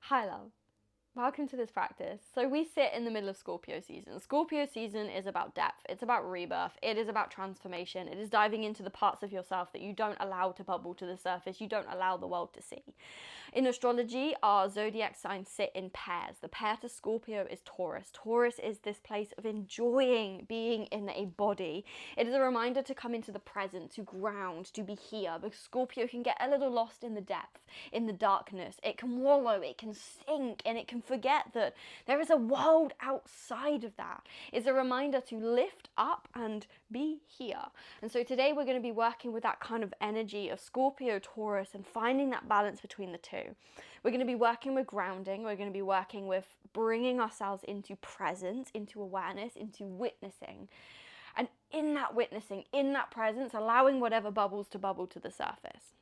Hi love, welcome to this practice. So we sit in the middle of Scorpio season. Scorpio season is about depth, it's about rebirth, it is about transformation, it is diving into the parts of yourself that you don't allow to bubble to the surface, you don't allow the world to see. In astrology, our zodiac signs sit in pairs. The pair to Scorpio is Taurus. Taurus is this place of enjoying being in a body. It is a reminder to come into the present, to ground, to be here, because Scorpio can get a little lost in the depth, in the darkness. It can wallow, it can sink, and it can forget that there is a world outside of that. It's a reminder to lift up and be here. And so today we're going to be working with that kind of energy of Scorpio, Taurus, and finding that balance between the two. We're going to be working with grounding. We're going to be working with bringing ourselves into presence, into awareness, into witnessing. And in that witnessing, in that presence, allowing whatever bubbles to bubble to the surface.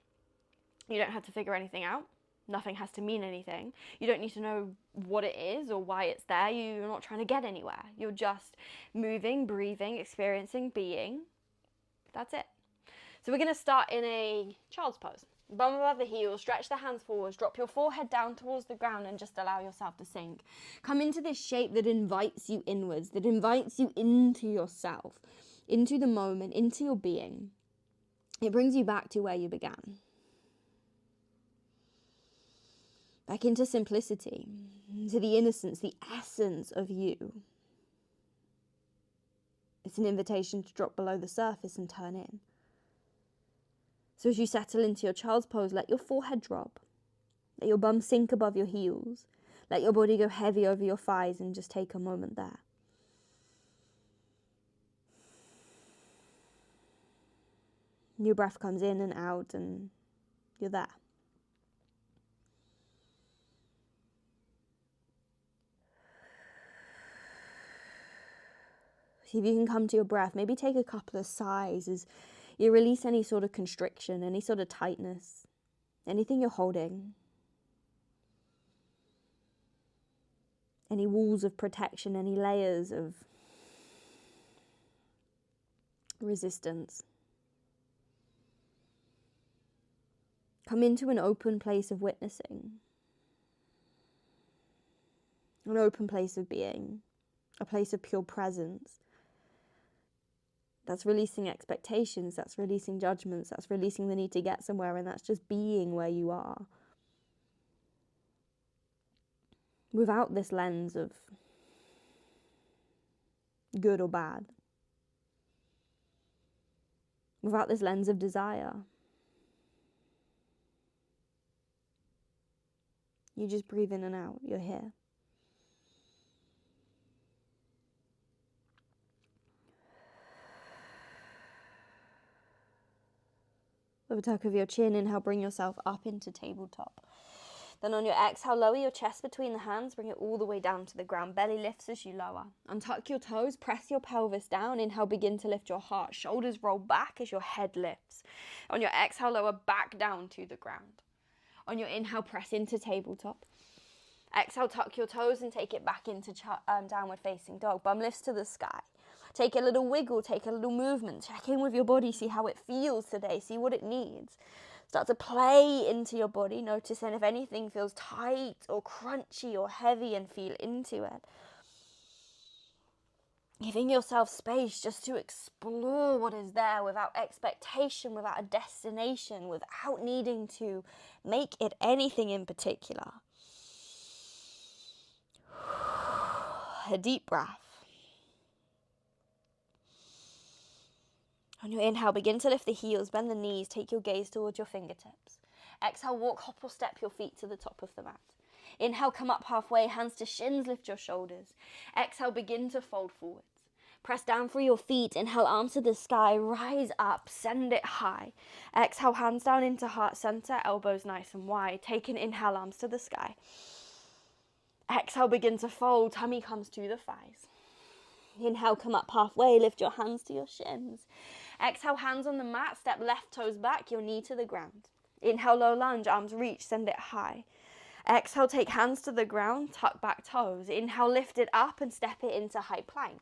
You don't have to figure anything out. Nothing has to mean anything. You don't need to know what it is or why it's there. You're not trying to get anywhere. You're just moving, breathing, experiencing, being. That's it. So we're going to start in a child's pose. Bum above the heels, stretch the hands forwards, drop your forehead down towards the ground and just allow yourself to sink. Come into this shape that invites you inwards, that invites you into yourself, into the moment, into your being. It brings you back to where you began. Back into simplicity, to the innocence, the essence of you. It's an invitation to drop below the surface and turn in. So as you settle into your child's pose, let your forehead drop. Let your bum sink above your heels. Let your body go heavy over your thighs and just take a moment there. Your breath comes in and out and you're there. See if you can come to your breath. Maybe take a couple of sighs as you release any sort of constriction, any sort of tightness, anything you're holding, any walls of protection, any layers of resistance. Come into an open place of witnessing, an open place of being, a place of pure presence. That's releasing expectations, that's releasing judgments, that's releasing the need to get somewhere, and that's just being where you are. Without this lens of good or bad. Without this lens of desire. You just breathe in and out, you're here. With a tuck of your chin, inhale, bring yourself up into tabletop. Then on your exhale, lower your chest between the hands, bring it all the way down to the ground. Belly lifts as you lower. Untuck your toes, press your pelvis down. Inhale, begin to lift your heart. Shoulders roll back as your head lifts. On your exhale, lower back down to the ground. On your inhale, press into tabletop. Exhale, tuck your toes and take it back into downward facing dog. Bum lifts to the sky. Take a little wiggle, take a little movement. Check in with your body, see how it feels today, see what it needs. Start to play into your body. Notice and if anything feels tight or crunchy or heavy, and feel into it. Giving yourself space just to explore what is there without expectation, without a destination, without needing to make it anything in particular. A deep breath. On your inhale, begin to lift the heels, bend the knees, take your gaze towards your fingertips. Exhale, walk, hop or step your feet to the top of the mat. Inhale, come up halfway, hands to shins, lift your shoulders. Exhale, begin to fold forwards. Press down through your feet, inhale, arms to the sky, rise up, send it high. Exhale, hands down into heart center, elbows nice and wide. Take an inhale, arms to the sky. Exhale, begin to fold, tummy comes to the thighs. Inhale, come up halfway, lift your hands to your shins. Exhale, hands on the mat, step left toes back, your knee to the ground. Inhale, low lunge, arms reach, send it high. Exhale, take hands to the ground, tuck back toes. Inhale, lift it up and step it into high plank.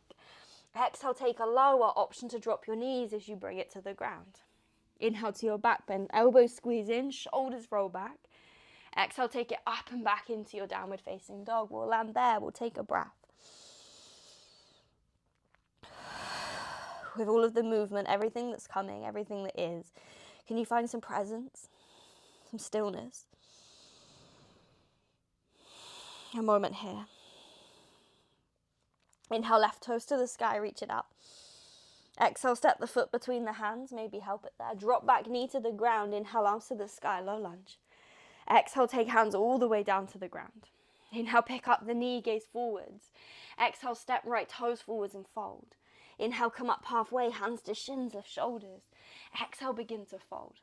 Exhale, take a lower option to drop your knees as you bring it to the ground. Inhale to your back bend, elbows squeeze in, shoulders roll back. Exhale, take it up and back into your downward facing dog. We'll land there. We'll take a breath. With all of the movement, everything that's coming, everything that is, can you find some presence, some stillness? A moment here. Inhale, left toes to the sky, reach it up. Exhale, step the foot between the hands, maybe help it there. Drop back knee to the ground, inhale, arms to the sky, low lunge. Exhale, take hands all the way down to the ground. Inhale, pick up the knee, gaze forwards. Exhale, step right toes forwards and fold. Inhale, come up halfway, hands to shins, lift shoulders. Exhale, begin to fold.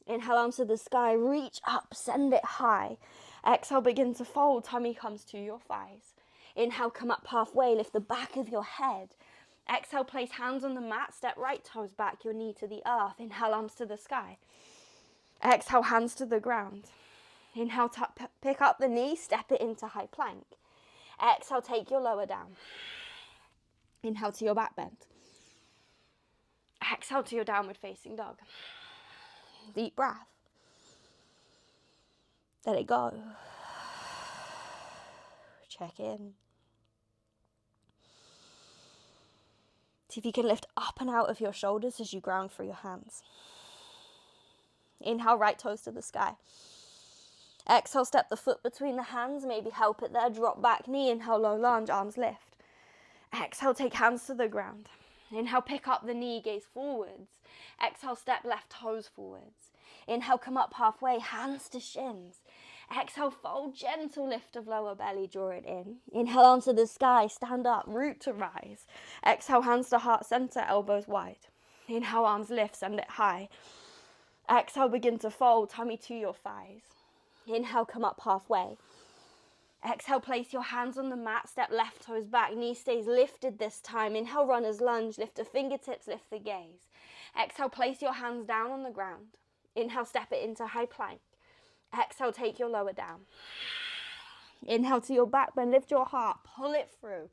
Inhale, arms to the sky, reach up, send it high. Exhale, begin to fold, tummy comes to your thighs. Inhale, come up halfway, lift the back of your head. Exhale, place hands on the mat, step right toes back, your knee to the earth. Inhale, arms to the sky. Exhale, hands to the ground. Inhale, pick up the knee, step it into high plank. Exhale, take your lower down. Inhale to your back bend. Exhale to your downward facing dog. Deep breath. Let it go. Check in. See if you can lift up and out of your shoulders as you ground through your hands. Inhale, right toes to the sky. Exhale, step the foot between the hands, maybe help it there. Drop back knee, inhale, low lunge, arms lift. Exhale, take hands to the ground. Inhale, pick up the knee, gaze forwards. Exhale, step left toes forwards. Inhale, come up halfway, hands to shins. Exhale, fold, gentle lift of lower belly, draw it in. Inhale, arms to the sky, stand up, root to rise. Exhale, hands to heart center, elbows wide. Inhale, arms lift, send it high. Exhale, begin to fold, tummy to your thighs. Inhale, come up halfway. Exhale, place your hands on the mat, step left toes back, knee stays lifted this time. Inhale, runner's lunge, lift the fingertips, lift the gaze. Exhale, place your hands down on the ground. Inhale, step it into high plank. Exhale, take your lower down. Inhale to your back bend, lift your heart, pull it through.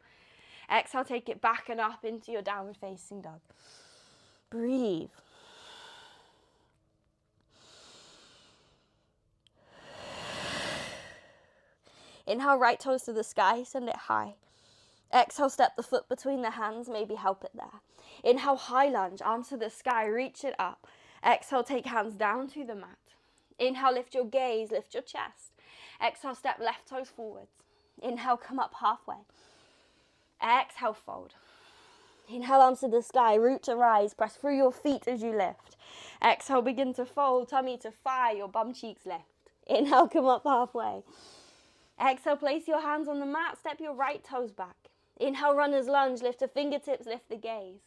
Exhale, take it back and up into your downward facing dog. Breathe. Inhale, right toes to the sky, send it high. Exhale, step the foot between the hands, maybe help it there. Inhale, high lunge, arms to the sky, reach it up. Exhale, take hands down to the mat. Inhale, lift your gaze, lift your chest. Exhale, step left toes forwards. Inhale, come up halfway. Exhale, fold. Inhale, arms to the sky, root to rise, press through your feet as you lift. Exhale, begin to fold, tummy to thigh, your bum cheeks lift. Inhale, come up halfway. Exhale, place your hands on the mat, step your right toes back. Inhale, runner's lunge, lift the fingertips, lift the gaze.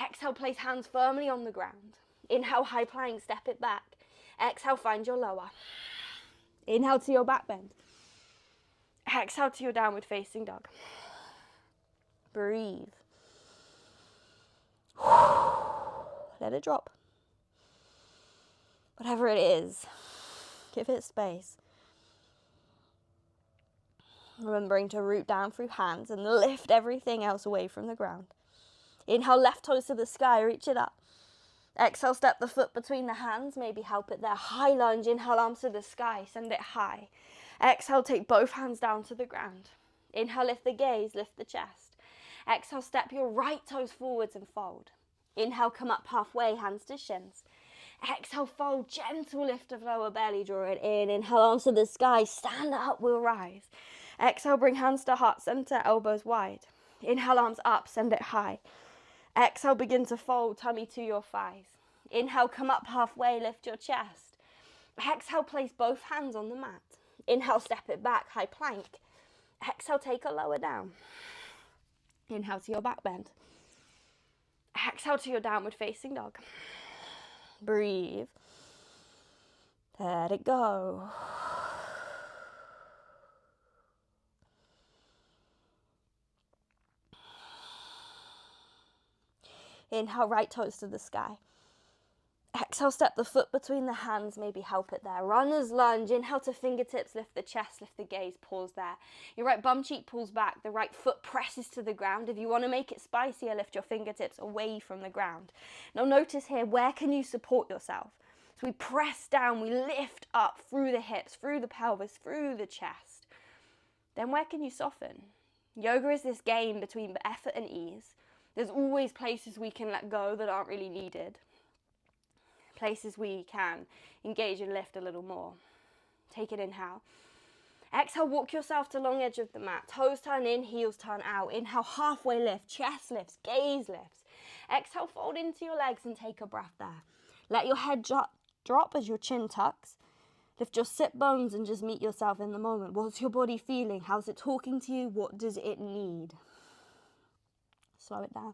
Exhale, place hands firmly on the ground. Inhale, high plank, step it back. Exhale, find your lower. Inhale to your back bend. Exhale to your downward facing dog. Breathe. Let it drop. Whatever it is, give it space. Remembering to root down through hands and lift everything else away from the ground. Inhale, left toes to the sky, reach it up. Exhale, step the foot between the hands, maybe help it there. High lunge, inhale, arms to the sky, send it high. Exhale, take both hands down to the ground. Inhale, lift the gaze, lift the chest. Exhale, step your right toes forwards and fold. Inhale, come up halfway, hands to shins. Exhale, fold, gentle lift of lower belly, draw it in. Inhale, arms to the sky, stand up, we'll rise. Exhale, bring hands to heart center, elbows wide. Inhale, arms up, send it high. Exhale, begin to fold, tummy to your thighs. Inhale, come up halfway, lift your chest. Exhale, place both hands on the mat. Inhale, step it back, high plank. Exhale, take a lower down. Inhale to your back bend. Exhale to your downward facing dog. Breathe. Let it go. Inhale, right toes to the sky. Exhale, step the foot between the hands, maybe help it there. Runner's lunge, inhale to fingertips, lift the chest, lift the gaze, pause there. Your right bum cheek pulls back, the right foot presses to the ground. If you want to make it spicier, lift your fingertips away from the ground. Now notice here, where can you support yourself? So we press down, we lift up through the hips, through the pelvis, through the chest. Then where can you soften? Yoga is this game between effort and ease. There's always places we can let go that aren't really needed. Places we can engage and lift a little more. Take an inhale. Exhale, walk yourself to long edge of the mat. Toes turn in, heels turn out. Inhale, halfway lift, chest lifts, gaze lifts. Exhale, fold into your legs and take a breath there. Let your head drop as your chin tucks. Lift your sit bones and just meet yourself in the moment. What's your body feeling? How's it talking to you? What does it need? Slow it down.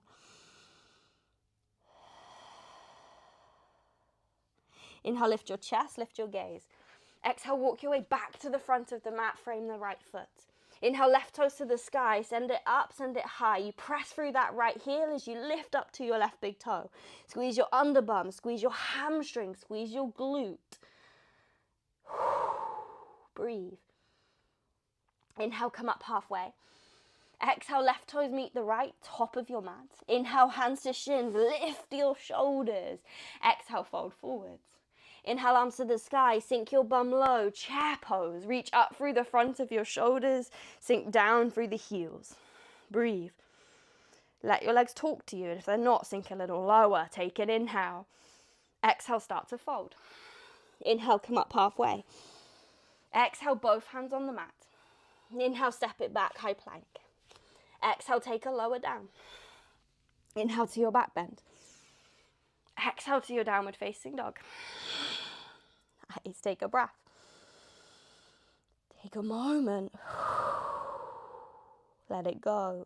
Inhale, lift your chest, lift your gaze. Exhale, walk your way back to the front of the mat, frame the right foot. Inhale, left toes to the sky, send it up, send it high. You press through that right heel as you lift up to your left big toe. Squeeze your underbum, squeeze your hamstring, squeeze your glute. Breathe. Inhale, come up halfway. Exhale, left toes meet the right, top of your mat. Inhale, hands to shins, lift your shoulders. Exhale, fold forwards. Inhale, arms to the sky, sink your bum low, chair pose. Reach up through the front of your shoulders, sink down through the heels. Breathe. Let your legs talk to you, and if they're not, sink a little lower. Take an inhale. Exhale, start to fold. Inhale, come up halfway. Exhale, both hands on the mat. Inhale, step it back, high plank. Exhale, take a lower down. Inhale to your back bend. Exhale to your downward facing dog. Nice, take a breath. Take a moment. Let it go.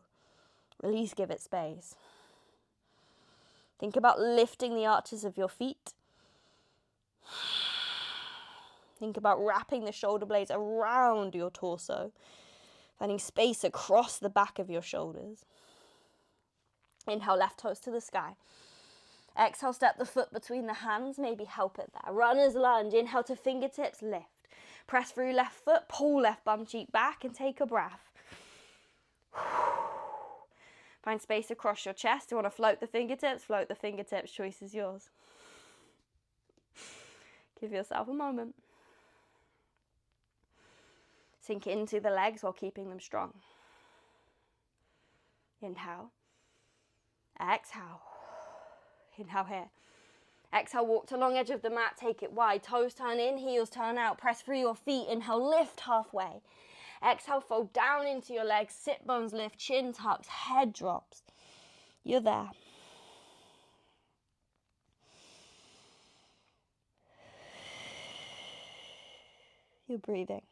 Release, give it space. Think about lifting the arches of your feet. Think about wrapping the shoulder blades around your torso, finding space across the back of your shoulders. Inhale, left toes to the sky. Exhale, step the foot between the hands, maybe help it there. Runner's lunge, inhale to fingertips, lift. Press through left foot, pull left bum cheek back and take a breath. Find space across your chest. You want to float the fingertips, choice is yours. Give yourself a moment. Sink into the legs while keeping them strong. Inhale. Exhale. Inhale here. Exhale, walk to long edge of the mat, take it wide. Toes turn in, heels turn out. Press through your feet. Inhale, lift halfway. Exhale, fold down into your legs. Sit bones lift, chin tucks, head drops. You're there. You're breathing.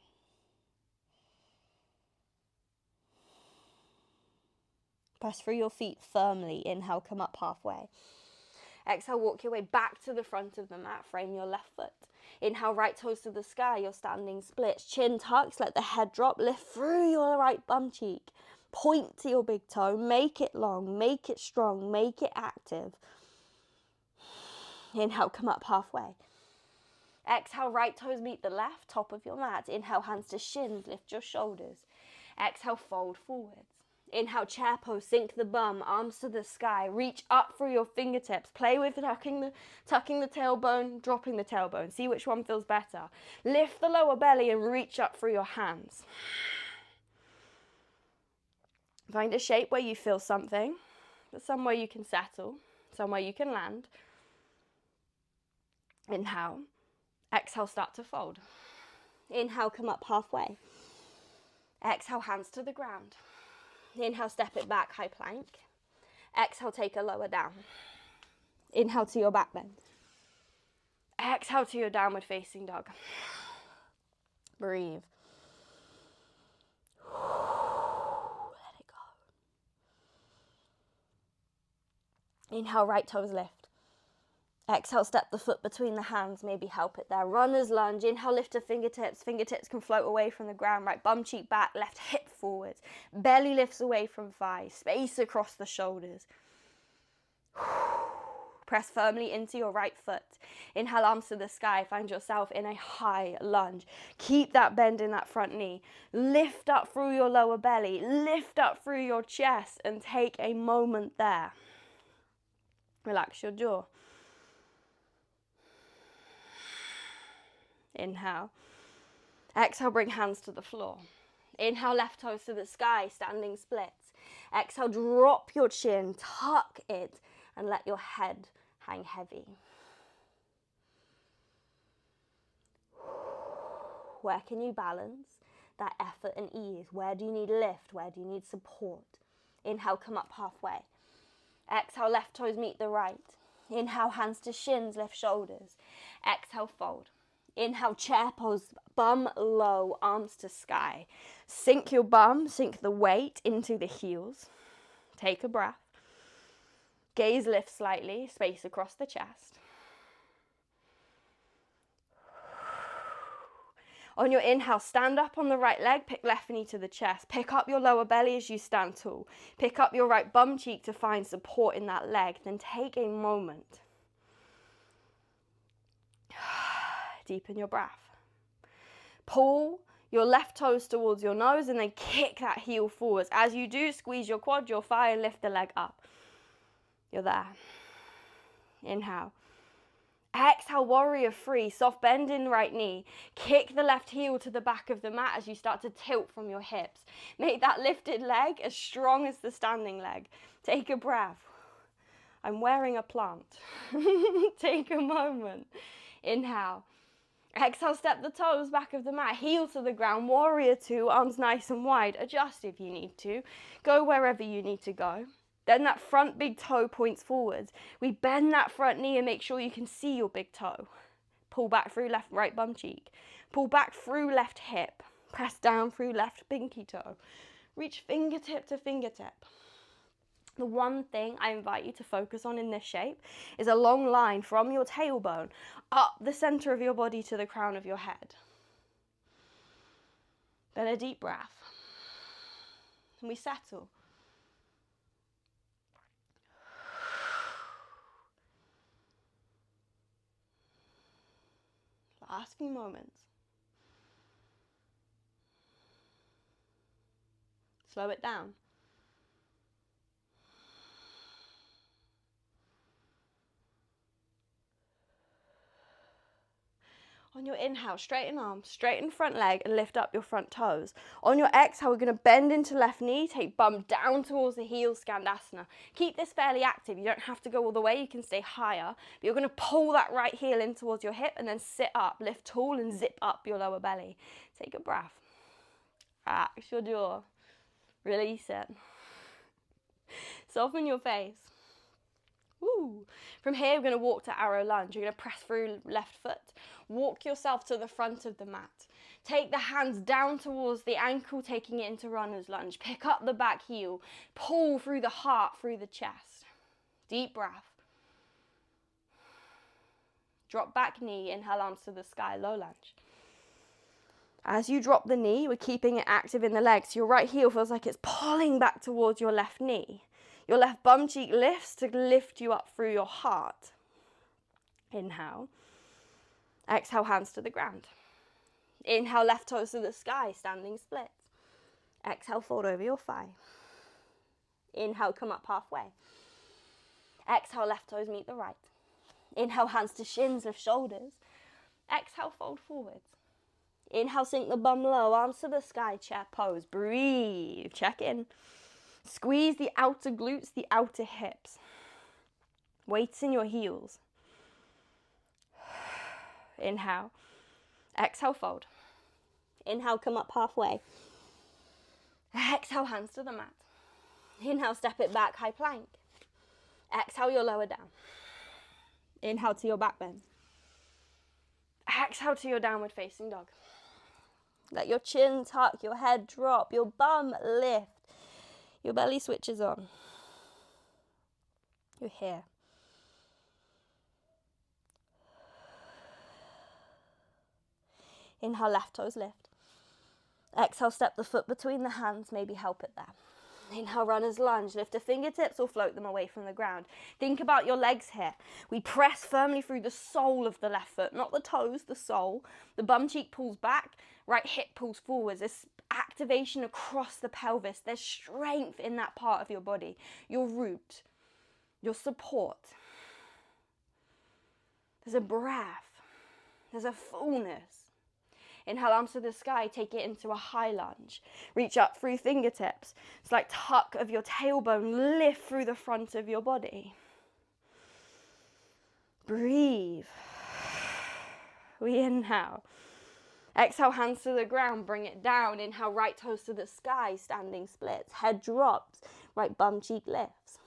Press through your feet firmly. Inhale, come up halfway. Exhale, walk your way back to the front of the mat. Frame your left foot. Inhale, right toes to the sky. You're standing splits. Chin tucks, let the head drop. Lift through your right bum cheek. Point to your big toe. Make it long. Make it strong. Make it active. Inhale, come up halfway. Exhale, right toes meet the left, top of your mat. Inhale, hands to shins. Lift your shoulders. Exhale, fold forwards. Inhale, chair pose, sink the bum, arms to the sky, reach up through your fingertips, play with tucking the tailbone, dropping the tailbone, see which one feels better. Lift the lower belly and reach up through your hands. Find a shape where you feel something, but somewhere you can settle, somewhere you can land. Inhale, exhale, start to fold. Inhale, come up halfway. Exhale, hands to the ground. Inhale, step it back, high plank. Exhale, take a lower down. Inhale to your back bend. Exhale to your downward facing dog. Breathe. Let it go. Inhale, right toes lift. Exhale, step the foot between the hands, maybe help it there. Runner's lunge. Inhale, lift to fingertips. Fingertips can float away from the ground. Right bum cheek back, left hip forwards. Belly lifts away from thigh. Space across the shoulders. Press firmly into your right foot. Inhale, arms to the sky. Find yourself in a high lunge. Keep that bend in that front knee. Lift up through your lower belly. Lift up through your chest and take a moment there. Relax your jaw. Inhale. Exhale, bring hands to the floor. Inhale, left toes to the sky, standing splits. Exhale, drop your chin, tuck it, and let your head hang heavy. Where can you balance that effort and ease? Where do you need lift? Where do you need support? Inhale, come up halfway. Exhale, left toes meet the right. Inhale, hands to shins, lift shoulders. Exhale, fold. Inhale, chair pose, bum low, arms to sky. Sink your bum, sink the weight into the heels. Take a breath. Gaze lift slightly, space across the chest. On your inhale, stand up on the right leg, pick left knee to the chest. Pick up your lower belly as you stand tall. Pick up your right bum cheek to find support in that leg. Then take a moment. Deepen your breath. Pull your left toes towards your nose and then kick that heel forwards. As you do, squeeze your quad, your thigh, and lift the leg up. You're there. Inhale. Exhale, warrior three, soft bend in right knee. Kick the left heel to the back of the mat as you start to tilt from your hips. Make that lifted leg as strong as the standing leg. Take a breath. I'm wearing a plant. Take a moment. Inhale. Exhale, step the toes back of the mat, heel to the ground, warrior two, arms nice and wide. Adjust if you need to. Go wherever you need to go. Then that front big toe points forwards. We bend that front knee and make sure you can see your big toe. Pull back through left right bum cheek. Pull back through left hip. Press down through left pinky toe. Reach fingertip to fingertip. The one thing I invite you to focus on in this shape is a long line from your tailbone up the center of your body to the crown of your head. Then a deep breath. And we settle. Last few moments. Slow it down. On your inhale, straighten arms, straighten front leg and lift up your front toes. On your exhale, we're going to bend into left knee, take bum down towards the heels, Skandasana. Keep this fairly active. You don't have to go all the way. You can stay higher. But you're going to pull that right heel in towards your hip and then sit up, lift tall and zip up your lower belly. Take a breath. Relax your jaw. Release it. Soften your face. Woo. From here, we're going to walk to arrow lunge. You're going to press through left foot. Walk yourself to the front of the mat. Take the hands down towards the ankle, taking it into runner's lunge. Pick up the back heel. Pull through the heart, through the chest. Deep breath. Drop back knee. Inhale, arms to the sky, low lunge. As you drop the knee, we're keeping it active in the legs. Your right heel feels like it's pulling back towards your left knee. Your left bum cheek lifts to lift you up through your heart. Inhale. Exhale, hands to the ground. Inhale, left toes to the sky, standing splits. Exhale, fold over your thigh. Inhale, come up halfway. Exhale, left toes meet the right. Inhale, hands to shins, lift shoulders. Exhale, fold forwards. Inhale, sink the bum low, arms to the sky, chair pose. Breathe, check in. Squeeze the outer glutes, the outer hips. Weights in your heels. Inhale. Exhale, fold. Inhale, come up halfway. Exhale, hands to the mat. Inhale, step it back, high plank. Exhale, your lower down. Inhale to your back bend. Exhale to your downward facing dog. Let your chin tuck, your head drop, your bum lift. Your belly switches on. You're here. Inhale, left toes lift. Exhale, step the foot between the hands, maybe help it there. Inhale, runner's lunge. Lift the fingertips or float them away from the ground. Think about your legs here. We press firmly through the sole of the left foot, not the toes, the sole. The bum cheek pulls back, right hip pulls forwards. There's activation across the pelvis. There's strength in that part of your body. Your root, your support. There's a breath. There's a fullness. Inhale, arms to the sky, take it into a high lunge. Reach up through fingertips. It's like tuck of your tailbone, lift through the front of your body. Breathe. We inhale. Exhale, hands to the ground, bring it down. Inhale, right toes to the sky, standing splits. Head drops, right bum cheek lifts.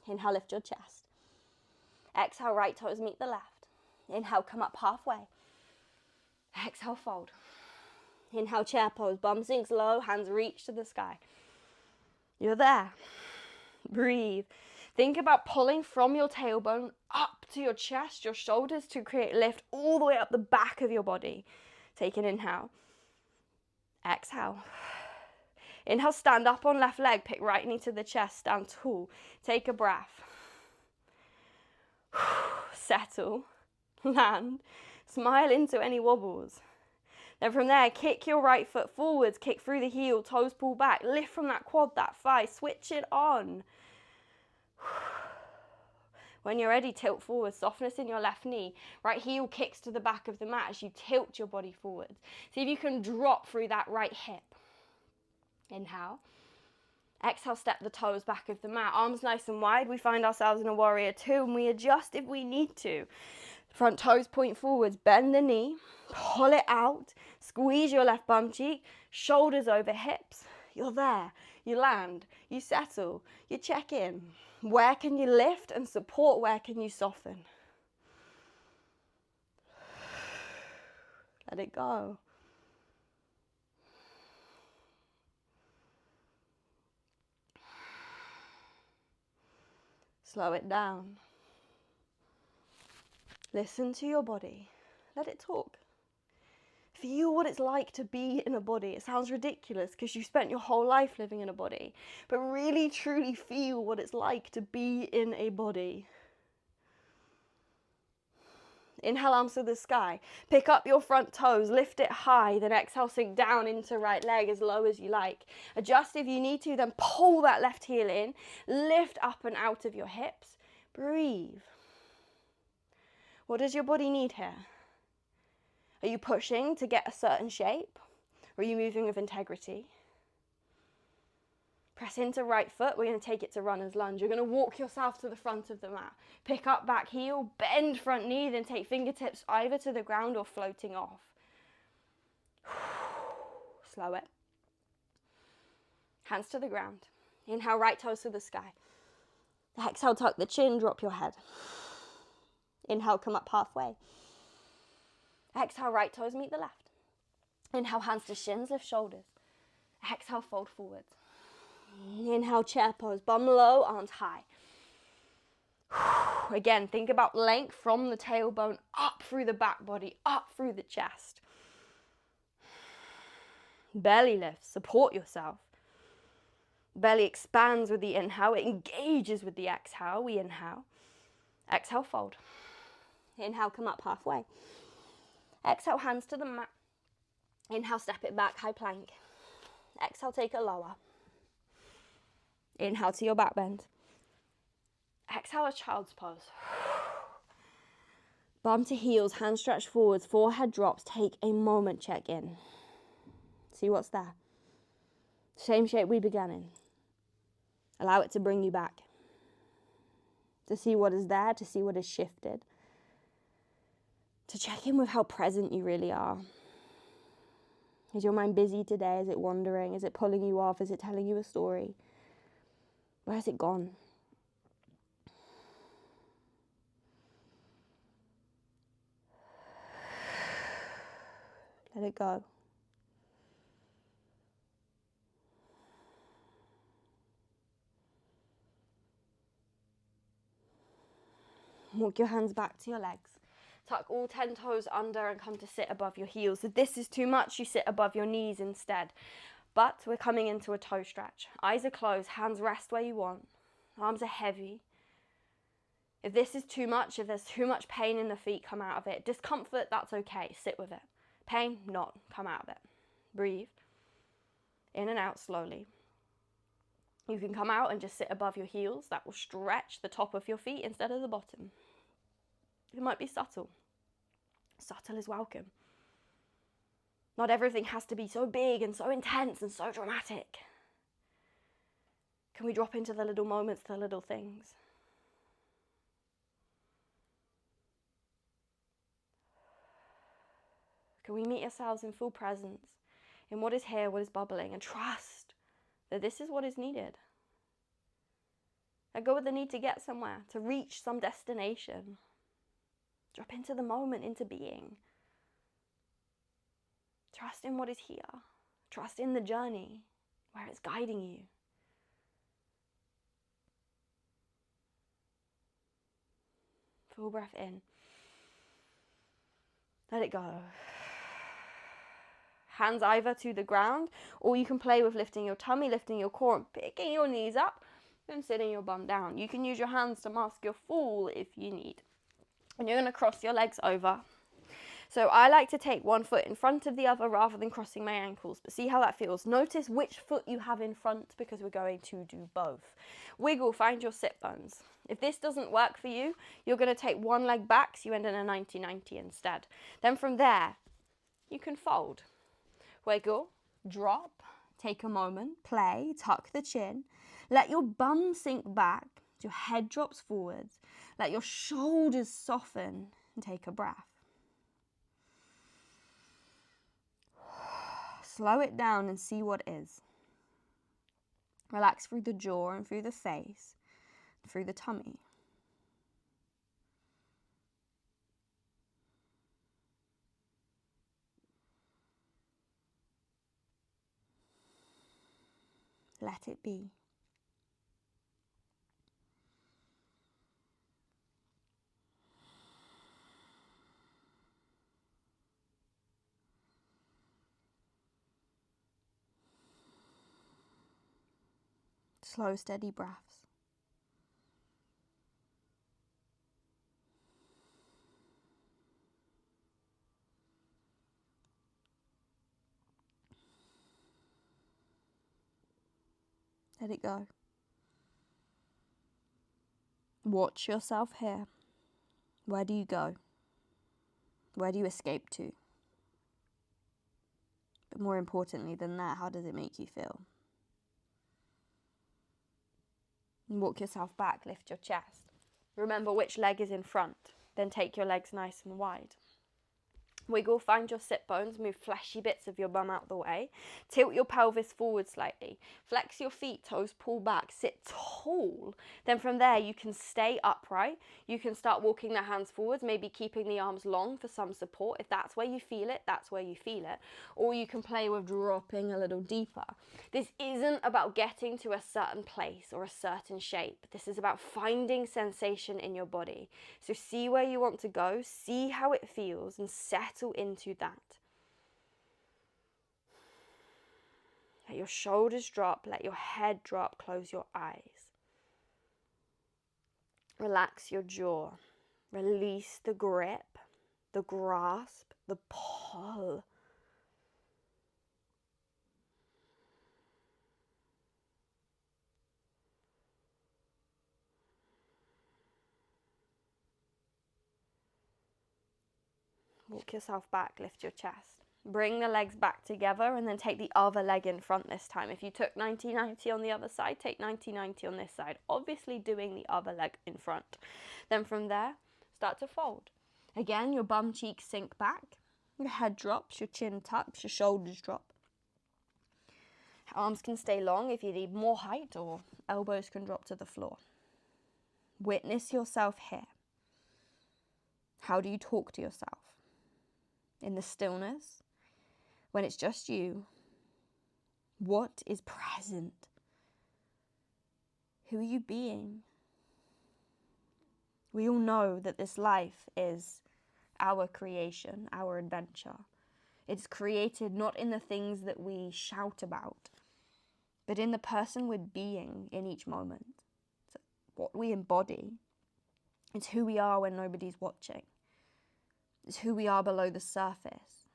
Inhale, lift your chest. Exhale, right toes meet the left. Inhale, come up halfway. Exhale, fold. Inhale, chair pose, bum sinks low, hands reach to the sky. You're there. Breathe. Think about pulling from your tailbone up to your chest, your shoulders, to create lift all the way up the back of your body. Take an inhale. Exhale. Inhale, stand up on left leg, pick right knee to the chest, stand tall. Take a breath. Settle. Land. Smile into any wobbles. Then from there, kick your right foot forwards, kick through the heel, toes pull back, lift from that quad, that thigh, switch it on. When you're ready, tilt forward, softness in your left knee. Right heel kicks to the back of the mat as you tilt your body forwards. See if you can drop through that right hip. Inhale. Exhale, step the toes back of the mat. Arms nice and wide. We find ourselves in a warrior two and we adjust if we need to. Front toes point forwards, bend the knee, pull it out, squeeze your left bum cheek, shoulders over hips. You're there. You land. You settle. You check in. Where can you lift and support? Where can you soften? Let it go. Slow it down. Listen to your body. Let it talk. Feel what it's like to be in a body. It sounds ridiculous because you spent your whole life living in a body, but really truly feel what it's like to be in a body. Inhale, arms to the sky. Pick up your front toes, lift it high, then exhale, sink down into right leg as low as you like. Adjust if you need to, then pull that left heel in, lift up and out of your hips. Breathe. What does your body need here? Are you pushing to get a certain shape? Or are you moving with integrity? Press into right foot. We're going to take it to runner's lunge. You're going to walk yourself to the front of the mat. Pick up back heel, bend front knee, then take fingertips either to the ground or floating off. Slow it. Hands to the ground. Inhale, right toes to the sky. Exhale, tuck the chin, drop your head. Inhale, come up halfway. Exhale, right toes meet the left. Inhale, hands to shins, lift shoulders. Exhale, fold forwards. Inhale, chair pose, bum low, arms high. Again, think about length from the tailbone up through the back body, up through the chest. Belly lifts, support yourself. Belly expands with the inhale, it engages with the exhale. We inhale. Exhale, fold. Inhale, come up halfway. Exhale, hands to the mat. Inhale, step it back, high plank. Exhale, take it lower. Inhale to your back bend. Exhale, a child's pose. Bum to heels, hands stretched forwards, forehead drops. Take a moment, check in. See what's there. Same shape we began in. Allow it to bring you back. To see what is there, to see what is shifted. To check in with how present you really are. Is your mind busy today? Is it wandering? Is it pulling you off? Is it telling you a story? Where has it gone? Let it go. Walk your hands back to your legs. Tuck all 10 toes under and come to sit above your heels. If this is too much, you sit above your knees instead. But we're coming into a toe stretch. Eyes are closed, hands rest where you want. Arms are heavy. If this is too much, if there's too much pain in the feet, come out of it. Discomfort, that's okay, sit with it. Pain, not, come out of it. Breathe. In and out slowly. You can come out and just sit above your heels. That will stretch the top of your feet instead of the bottom. It might be subtle. Subtle is welcome. Not everything has to be so big and so intense and so dramatic. Can we drop into the little moments, the little things? Can we meet ourselves in full presence, in what is here, what is bubbling, and trust that this is what is needed? Let go of the need to get somewhere, to reach some destination. Drop into the moment, into being. Trust in what is here. Trust in the journey, where it's guiding you. Full breath in. Let it go. Hands either to the ground, or you can play with lifting your tummy, lifting your core, and picking your knees up, and sitting your bum down. You can use your hands to mask your fall if you need. And you're going to cross your legs over. So I like to take one foot in front of the other rather than crossing my ankles, but see how that feels. Notice which foot you have in front, because we're going to do both. Wiggle, find your sit bones. If this doesn't work for you, you're going to take one leg back, so you end in a 90-90 instead. Then from there, you can fold. Wiggle, drop, take a moment, play, tuck the chin. Let your bum sink back, your head drops forwards. Let your shoulders soften, and take a breath. Slow it down and see what is. Relax through the jaw and through the face, through the tummy. Let it be. Slow, steady breaths. Let it go. Watch yourself here. Where do you go? Where do you escape to? But more importantly than that, how does it make you feel? Walk yourself back, lift your chest. Remember which leg is in front. Then take your legs nice and wide. Wiggle, find your sit bones, move fleshy bits of your bum out the way. Tilt your pelvis forward slightly. Flex your feet, toes pull back, sit tall. Then from there you can stay upright. You can start walking the hands forwards, maybe keeping the arms long for some support. If that's where you feel it, that's where you feel it. Or you can play with dropping a little deeper. This isn't about getting to a certain place or a certain shape. This is about finding sensation in your body. So see where you want to go, see how it feels, and settle into that. Let your shoulders drop, let your head drop, close your eyes. Relax your jaw. Release the grip, the grasp, the pull. Walk yourself back, lift your chest. Bring the legs back together and then take the other leg in front this time. If you took 90-90 on the other side, take 90-90 on this side. Obviously doing the other leg in front. Then from there, start to fold. Again, your bum cheeks sink back. Your head drops, your chin tucks, your shoulders drop. Arms can stay long if you need more height, or elbows can drop to the floor. Witness yourself here. How do you talk to yourself? In the stillness, when it's just you, what is present? Who are you being? We all know that this life is our creation, our adventure. It's created not in the things that we shout about, but in the person we're being in each moment. So what we embody. It's who we are when nobody's watching. It's who we are below the surface.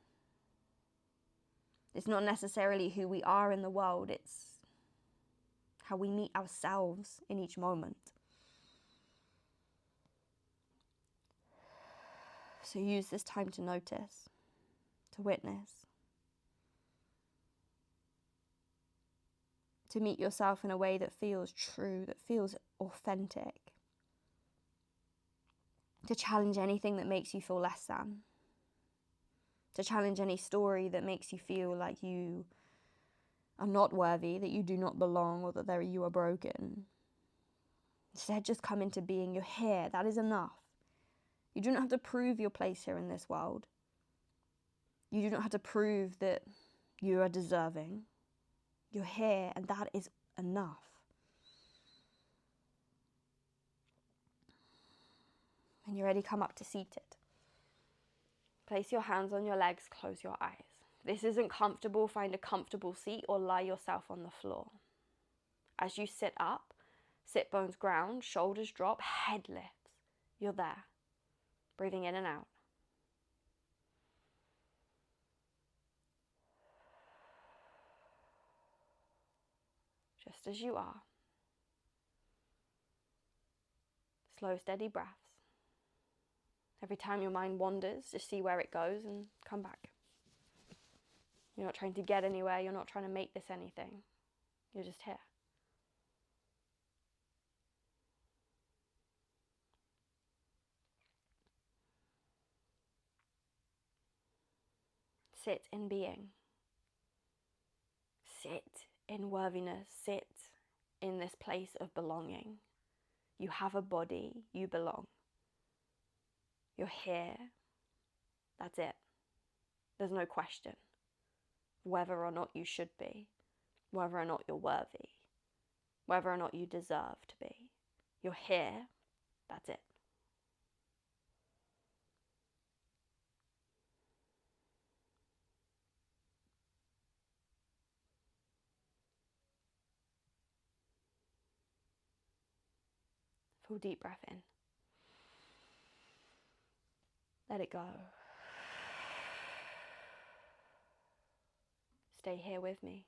It's not necessarily who we are in the world, it's how we meet ourselves in each moment. So use this time to notice, to witness, to meet yourself in a way that feels true, that feels authentic, to challenge anything that makes you feel less than, to challenge any story that makes you feel like you are not worthy, that you do not belong, or that you are broken. Instead, just come into being. You're here. That is enough. You do not have to prove your place here in this world. You do not have to prove that you are deserving. You're here, and that is enough. When you're ready, come up to seated. Place your hands on your legs, close your eyes. If this isn't comfortable, find a comfortable seat or lie yourself on the floor. As you sit up, sit bones ground, shoulders drop, head lifts. You're there. Breathing in and out. Just as you are. Slow, steady breaths. Every time your mind wanders, just see where it goes and come back. You're not trying to get anywhere. You're not trying to make this anything. You're just here. Sit in being. Sit in worthiness. Sit in this place of belonging. You have a body. You belong. You're here. That's it. There's no question whether or not you should be, whether or not you're worthy, whether or not you deserve to be. You're here. That's it. Full deep breath in. Let it go. Stay here with me.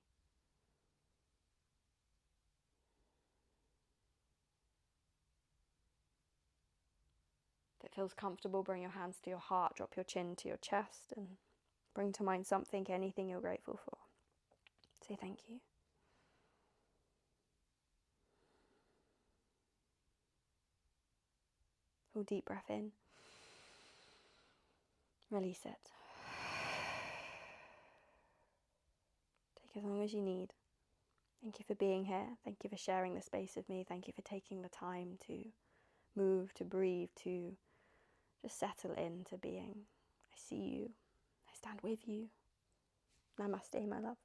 If it feels comfortable, bring your hands to your heart, drop your chin to your chest, and bring to mind something, anything you're grateful for. Say thank you. Full deep breath in. Release it. Take as long as you need. Thank you for being here. Thank you for sharing the space with me. Thank you for taking the time to move, to breathe, to just settle into being. I see you. I stand with you. Namaste, my love.